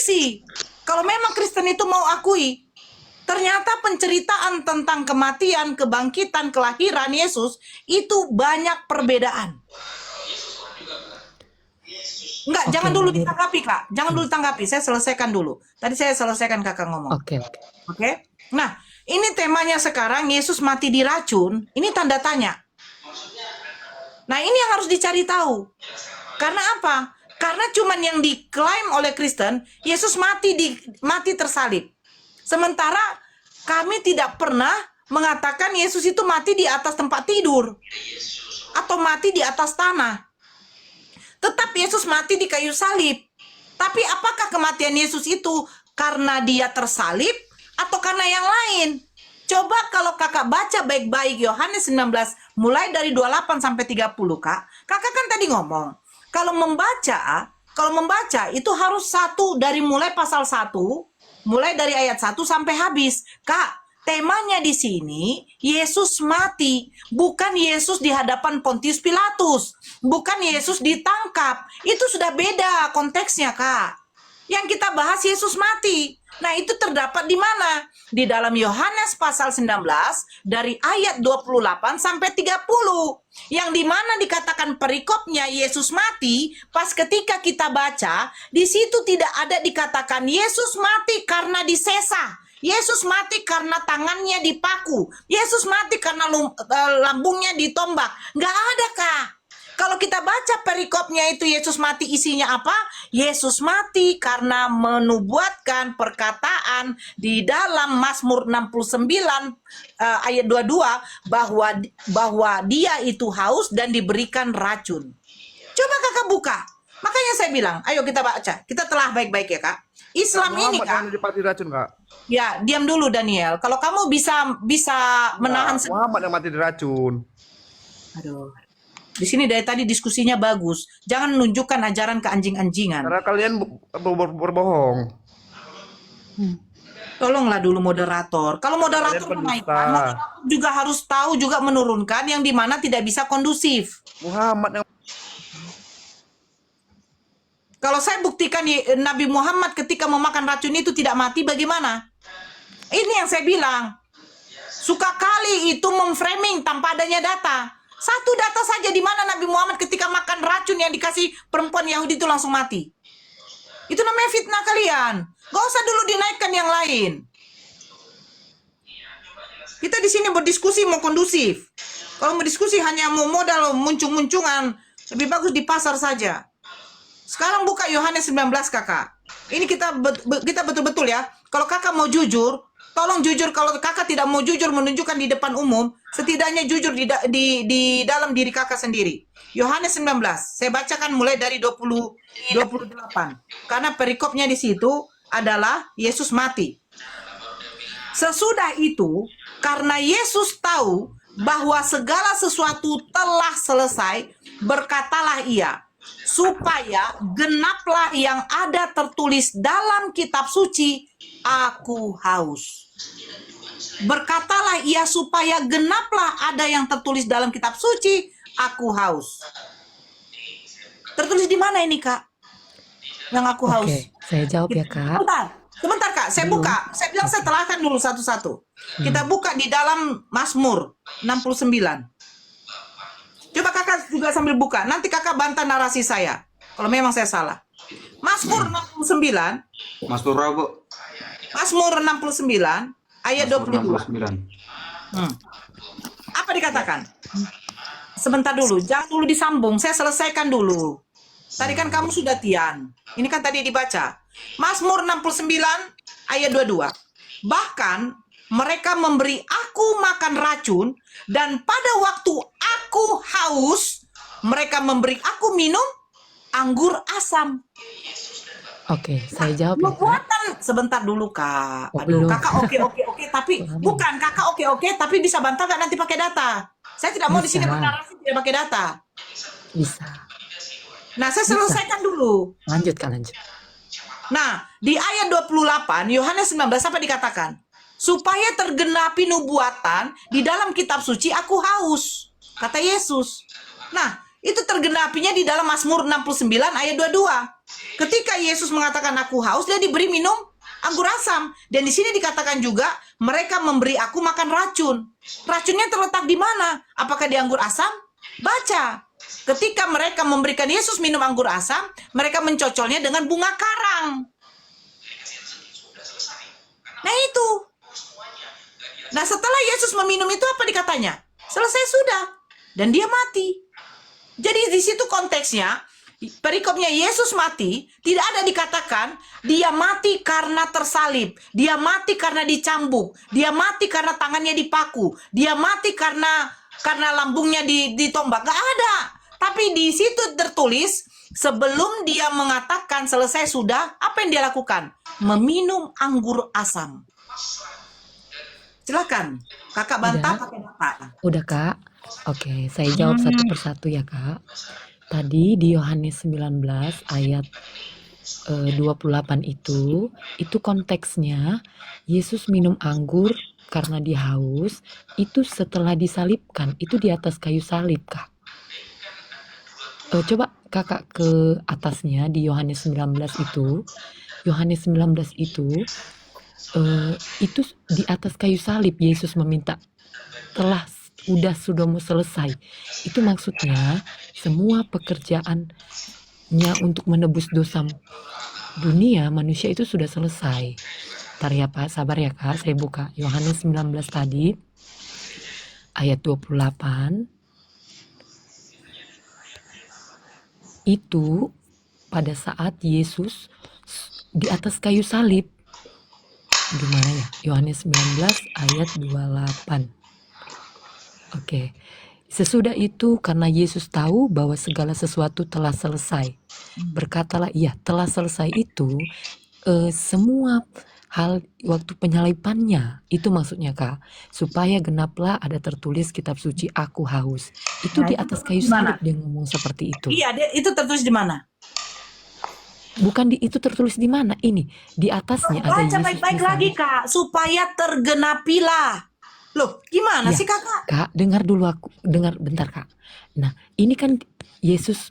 kontradiksi. Kalau memang Kristen itu mau akui, ternyata penceritaan tentang kematian, kebangkitan, kelahiran Yesus itu banyak perbedaan. Enggak, Oke, jangan dulu jadi ditanggapi, Kak. Jangan dulu tanggapi. Saya selesaikan dulu. Tadi saya selesaikan Kakak ngomong. oke. Oke? Nah, ini temanya sekarang Yesus mati diracun. Ini tanda tanya. Nah, ini yang harus dicari tahu. Karena apa? Karena cuman yang diklaim oleh Kristen, Yesus mati tersalib. Sementara kami tidak pernah mengatakan Yesus itu mati di atas tempat tidur atau mati di atas tanah. Tetap Yesus mati di kayu salib. Tapi apakah kematian Yesus itu karena dia tersalib atau karena yang lain? Coba kalau kakak baca baik-baik Yohanes 19 mulai dari 28 sampai 30, Kak. Kakak kan tadi ngomong, kalau membaca itu harus dari mulai pasal 1, mulai dari ayat 1 sampai habis. Kak, temanya di sini Yesus mati, bukan Yesus di hadapan Pontius Pilatus, bukan Yesus ditangkap. Itu sudah beda konteksnya, Kak. Yang kita bahas Yesus mati. Nah, itu terdapat di mana? Di dalam Yohanes pasal 19 dari ayat 28 sampai 30. Yang di mana dikatakan perikopnya Yesus mati, pas ketika kita baca, di situ tidak ada dikatakan Yesus mati karena disesah. Yesus mati karena tangannya dipaku. Yesus mati karena lambungnya ditombak. Nggak ada, Kak. Kalau kita baca perikopnya itu Yesus mati isinya apa? Yesus mati karena menubuatkan perkataan di dalam Mazmur 69 ayat 22 bahwa dia itu haus dan diberikan racun. Coba kakak buka. Makanya saya bilang, ayo kita baca. Kita telah baik-baik ya, Kak. Islam ini, Kak. Mati racun, Kak. Ya, diam dulu Daniel. Kalau kamu bisa menahan Muhammad yang mati diracun. Aduh. Di sini dari tadi diskusinya bagus. Jangan menunjukkan ajaran ke anjing-anjingan. Karena kalian berbohong. Tolonglah dulu moderator. Kalau moderator menaikkan, moderator juga harus tahu juga menurunkan yang dimana tidak bisa kondusif. Muhammad yang Kalau saya buktikan Nabi Muhammad ketika memakan racun itu tidak mati, bagaimana? Ini yang saya bilang. Suka kali itu memframing tanpa adanya data. Satu data saja di mana Nabi Muhammad ketika makan racun yang dikasih perempuan Yahudi itu langsung mati. Itu namanya fitnah kalian. Gak usah dulu dinaikkan yang lain. Kita di sini berdiskusi mau kondusif. Kalau mau diskusi hanya mau modal muncung-muncungan, lebih bagus di pasar saja. Sekarang buka Yohanes 19, Kakak. Ini kita betul-betul ya. Kalau Kakak mau jujur, tolong jujur. Kalau Kakak tidak mau jujur menunjukkan di depan umum, setidaknya jujur di dalam diri Kakak sendiri. Yohanes 19, saya bacakan mulai dari 28. Karena perikopnya di situ adalah Yesus mati. Sesudah itu, karena Yesus tahu bahwa segala sesuatu telah selesai, berkatalah ia, supaya genaplah yang ada tertulis dalam kitab suci, aku haus. Berkatalah ia supaya genaplah ada yang tertulis dalam kitab suci, aku haus. Tertulis di mana ini, Kak? Yang aku haus. Oke, saya jawab ya, Kak. Sebentar, Kak. Saya buka. Saya bilang saya telahkan dulu satu-satu. Kita buka di dalam Mazmur 69. Coba Kakak juga sambil buka. Nanti Kakak bantah narasi saya. Kalau memang saya salah. Mazmur 69. Mas Purwo, Bu. Mazmur 69 ayat 22. Apa dikatakan? Sebentar dulu, jangan dulu disambung. Saya selesaikan dulu. Tadi kan kamu sudah Tian. Ini kan tadi dibaca. Mazmur 69 ayat 22. Bahkan mereka memberi aku makan racun, dan pada waktu aku haus, mereka memberi aku minum anggur asam. Oke, saya jawab ya, Kak. Buatan sebentar dulu, Kak. Oh, Aduh, belum. Kakak oke, tapi bukan Kakak oke, tapi bisa bantah nggak nanti pakai data? Saya tidak mau di sini Bisa. bernarasi tidak pakai data. Bisa. Nah, saya selesaikan dulu. Lanjut, Kak, lanjut. Nah, di ayat 28 Yohanes 19 apa dikatakan? Supaya tergenapi nubuatan di dalam kitab suci, aku haus, kata Yesus. Nah, itu tergenapinya di dalam Mazmur 69 ayat 22. Ketika Yesus mengatakan aku haus, dia diberi minum anggur asam. Dan di sini dikatakan juga mereka memberi aku makan racun. Racunnya terletak di mana? Apakah di anggur asam? Baca. Ketika mereka memberikan Yesus minum anggur asam, mereka mencocolnya dengan bunga karang. Nah itu. Nah setelah Yesus meminum itu apa dikatanya? Selesai sudah. Dan dia mati. Jadi di situ konteksnya, perikopnya Yesus mati, tidak ada dikatakan dia mati karena tersalib, dia mati karena dicambuk, dia mati karena tangannya dipaku, dia mati karena lambungnya ditombak. Gak ada. Tapi di situ tertulis sebelum dia mengatakan selesai sudah, apa yang dia lakukan? Meminum anggur asam. Silakan, kakak bantah Udah. pakai data. Udah Kak. Oke, saya jawab satu persatu ya Kak. Tadi di Yohanes 19 ayat 28 itu konteksnya Yesus minum anggur karena dia haus, itu setelah disalibkan, itu di atas kayu salib Kak. Coba kakak ke atasnya di Yohanes 19 itu. Yohanes 19 itu di atas kayu salib Yesus meminta sudah mau selesai. Itu maksudnya semua pekerjaannya untuk menebus dosa dunia manusia itu sudah selesai. Ntar ya Pak, sabar ya Kak, saya buka Yohanes 19 tadi ayat 28. Itu pada saat Yesus di atas kayu salib. Gimana ya? Yohanes 19 ayat 28. Oke. Sesudah itu karena Yesus tahu bahwa segala sesuatu telah selesai. Berkatalah iya, telah selesai itu semua hal waktu penyalipannya. Itu maksudnya Kak. Supaya genaplah ada tertulis kitab suci aku haus. Itu Nah, di itu atas tertulis kayu di mana? salib dia ngomong seperti itu. Iya, itu tertulis di mana? Bukan itu tertulis di mana? Ini di atasnya ada Baca Yesus baik-baik tulisannya. lagi kak, supaya tergenapilah. Loh, gimana Iya, sih kakak? Kak, dengar dulu dengar bentar Kak. Nah, ini kan Yesus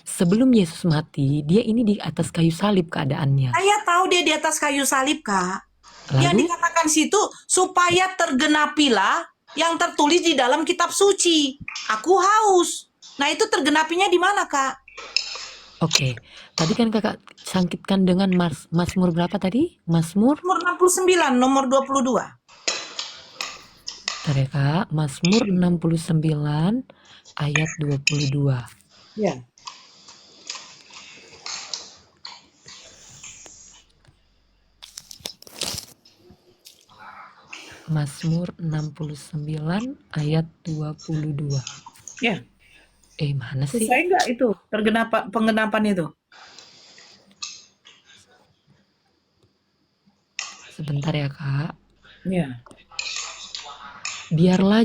sebelum Yesus mati, dia ini di atas kayu salib keadaannya. Saya tahu dia di atas kayu salib kak. Yang Lalu dikatakan situ supaya tergenapilah yang tertulis di dalam kitab suci. Aku haus. Nah itu tergenapinya di mana kak? oke. Tadi kan Kakak sangkitkan dengan Mazmur berapa tadi? Mazmur Nomor 69, nomor 22. Bentar ya Kak, Mazmur 69 ayat 22. Ya. Mazmur 69 ayat 22. Ya. Mana sih? Selesai nggak itu penggenapan itu? Sebentar ya Kak. Ya. Biarlah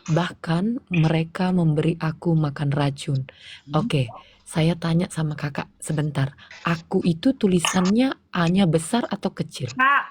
bahkan mereka memberi aku makan racun. Oke, saya tanya sama kakak sebentar. Aku itu tulisannya A-nya besar atau kecil? Kak,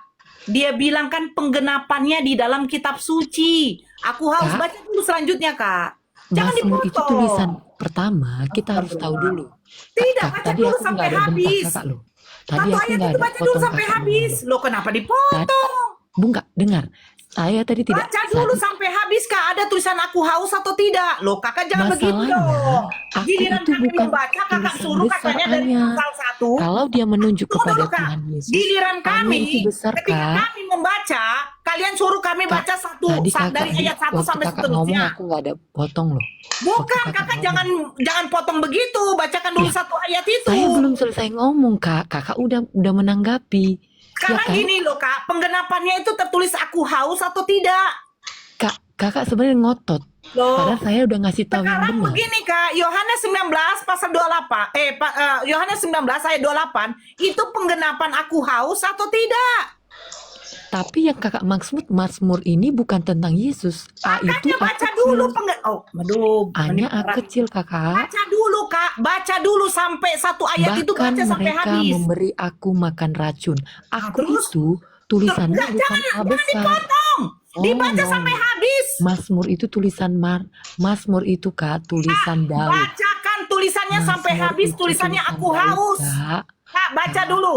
dia bilang kan penggenapannya di dalam kitab suci. Aku harus Kak, baca dulu selanjutnya kak. Jangan Mazmur itu dipotong. tulisan pertama, kita harus tahu dulu. Tidak, Kak, baca tadi dulu aku sampai nggak ada bentak habis. kakak loh. Tadi Satu aku ayat nggak itu ada baca dulu potong sampai kakak habis. ngomong. Loh kenapa dipotong? Enggak, dengar. Saya tadi tidak. Baca dulu sampai habis kak. Ada tulisan aku haus atau tidak? Loh kakak jangan begitu Masalahnya, dong. aku Giliran itu kami bukan membaca kakak tulisan suruh katanya dari besar pasal 1. Kalau dia menunjuk Tunggu kepada dulu kak. Tuhan Yesus, Giliran A-nya kami itu besar ketika Kak. kami membaca, kalian suruh kami Kak, baca satu tadi dari ayat 1 waktu sampai kakak ngomong seterusnya. aku nggak ada potong loh. Waktu Bukan kakak ngomong. jangan potong begitu. Bacakan dulu Ya, satu ayat itu. saya belum selesai ngomong Kak. Kakak udah menanggapi. Ya Sekarang kan? gini loh kak, penggenapannya itu tertulis aku haus atau tidak? Kakak sebenarnya ngotot. Loh, Padahal saya udah ngasih tahu yang sekarang benar. begini kak, Yohanes 19 pasal 28, Yohanes 19 ayat 28, itu penggenapan aku haus atau tidak? Tapi yang kakak maksud Mazmur ini bukan tentang Yesus. A itu Makanya A baca kecil. dulu A-nya A kecil kakak. Baca dulu kak, baca dulu sampai satu ayat itu Bahkan baca sampai mereka habis. memberi aku makan racun. Aku terus? itu tulisannya Enggak, bukan A jangan besar. dipotong. Dibaca no. sampai habis. Mazmur itu tulisan Mazmur itu Kak tulisan Daud. Bacakan tulisan tulisannya sampai Mazmur habis, itu tulisannya tulisan aku Daud, haus. Kak. Kak, baca dulu.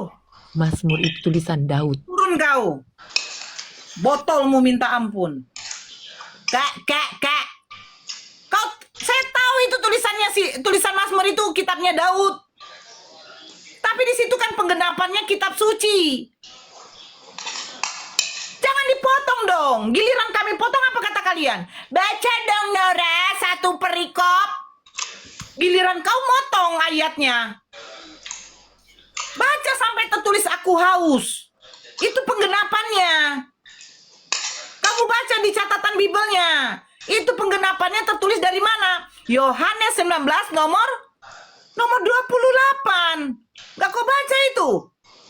Mazmur itu tulisan Daud. Turun kau. Botolmu minta ampun. Kak. Kau, saya tahu itu tulisannya tulisan Mazmur itu kitabnya Daud. Tapi di situ kan penggenapannya kitab suci. Jangan dipotong dong. Giliran kami potong apa kata kalian? Baca dong Nora satu perikop. Giliran kau motong ayatnya. Baca sampai tertulis aku haus. Itu penggenapannya. Kamu baca di catatan Bibelnya. Itu penggenapannya tertulis dari mana? Yohanes 19 nomor 28. Gak kau baca itu?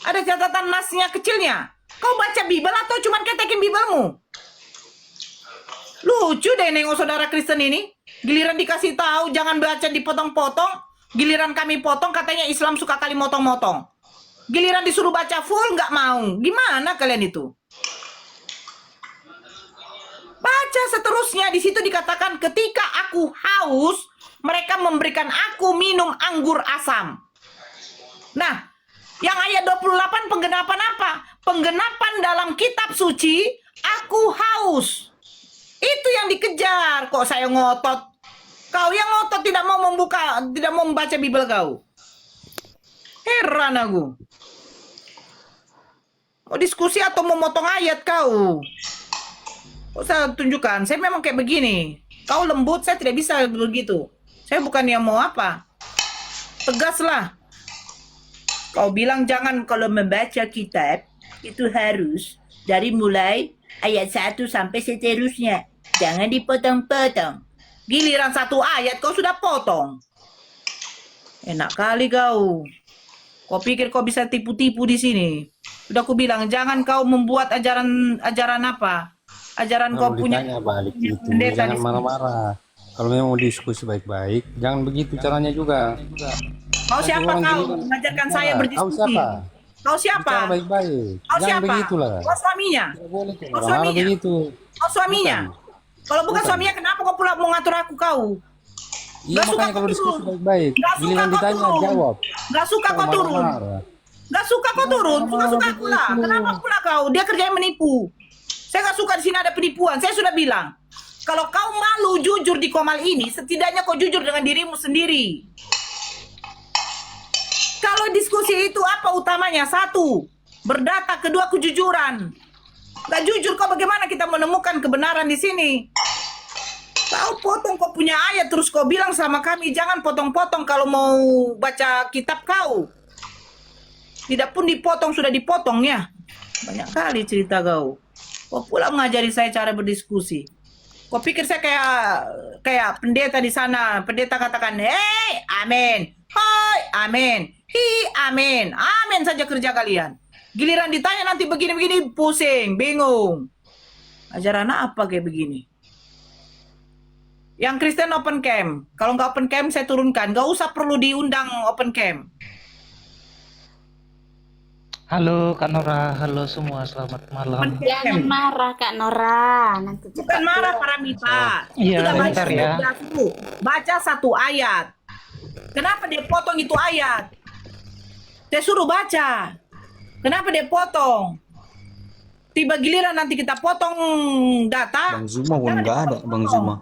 Ada catatan nasnya kecilnya. Kau baca Bibel atau cuman ketekin Bibelmu? Lucu deh nengok saudara Kristen ini. Giliran dikasih tahu jangan baca dipotong-potong. Giliran kami potong katanya Islam suka kali motong-motong. Giliran disuruh baca full nggak mau. Gimana kalian itu? Baca seterusnya. Di situ dikatakan ketika aku haus, mereka memberikan aku minum anggur asam. Nah, yang ayat 28 penggenapan apa? Penggenapan dalam kitab suci, aku haus. Itu yang dikejar. Kok saya ngotot? Kau yang ngotot tidak mau membaca Bibel kau. Heran aku. Mau diskusi atau mau motong ayat kau? Kok saya tunjukkan? Saya memang kayak begini. Kau lembut, saya tidak bisa begitu. Saya bukan yang mau apa. Tegaslah. Kau bilang jangan kalau membaca kitab itu harus dari mulai ayat 1 sampai seterusnya. Jangan dipotong-potong. Giliran satu ayat kau sudah potong. Enak kali kau. Kau pikir kau bisa tipu-tipu di sini? Udah aku bilang jangan kau membuat ajaran apa? Ajaran kau Kalau punya ditanya balik gitu, pendeta di jangan sini. marah-marah. Kalau memang mau diskusi baik-baik, jangan begitu caranya juga. Kau Nanti siapa orang kau gini kan mengajarkan bicara. saya Kau berdiskusi? siapa? Kau Bicara siapa? baik-baik. Kau Jangan siapa? begitulah. Kau suaminya? Tidak boleh tuh, Kau marah-marah suaminya? begitu. Kau suaminya? Kalau bukan Bukan. suaminya kenapa kau pula mau ngatur aku kau? Iya Gak suka makanya kau kalau diskusi turun. baik-baik, Gak suka giliran kau ditanya turun. jawab. Gak suka kau turun. Marah-marah. Gak suka kau turun. Gak suka pula. begitu. Kenapa pula kau? Dia kerjanya menipu. Saya gak suka di sini ada penipuan. Saya sudah bilang. Kalau kau malu jujur di Komal ini, setidaknya kau jujur dengan dirimu sendiri. Kalau diskusi itu apa utamanya? Satu, berdata. Kedua, kejujuran. Gak jujur kau bagaimana kita menemukan kebenaran di sini? Kau potong kau punya ayat terus kau bilang sama kami jangan potong-potong kalau mau baca kitab kau. Tidak pun dipotong sudah dipotong ya. Banyak kali cerita kau. Kau pula mengajari saya cara berdiskusi. Kau pikir saya kayak pendeta di sana. Pendeta katakan, "Hei, amin. Hai, amin. Hi, amin. Amin saja kerja kalian." Giliran ditanya nanti begini-begini pusing, bingung. Ajaran apa kayak begini? Yang Kristen open camp. Kalau nggak open camp saya turunkan. Nggak usah perlu diundang open camp. Halo Kak Nora, halo semua, selamat malam. Open Jangan camp. marah Kak Nora, nanti Bukan cepat marah keluar. para mita. Iya, Sudah baca bentar ya. Baca satu ayat. Kenapa dia potong itu ayat? Saya suruh baca. Kenapa dia potong? Tiba giliran nanti kita potong data. Bang Zuma pun jangan nggak ada, dipotong. Bang Zuma.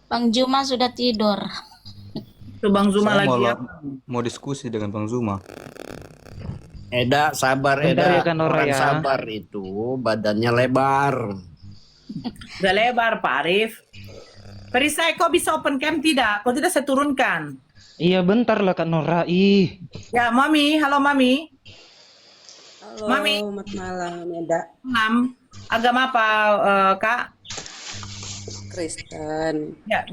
Bang Juma sudah tidur. Tuh Bang Zuma Saya lagi ya. mau diskusi dengan Bang Zuma. Eda sabar Bentar Eda, ya, Kak Nora orang ya. sabar itu badannya lebar. Udah lebar Pak Arif. Perisai kok bisa open camp tidak? Kok tidak saya turunkan? Iya bentar lah Kak Nora, ih. Ya Mami, halo Mami. Halo, Mami. selamat malam, Eda. Agama apa Kak? Kristen. Ya,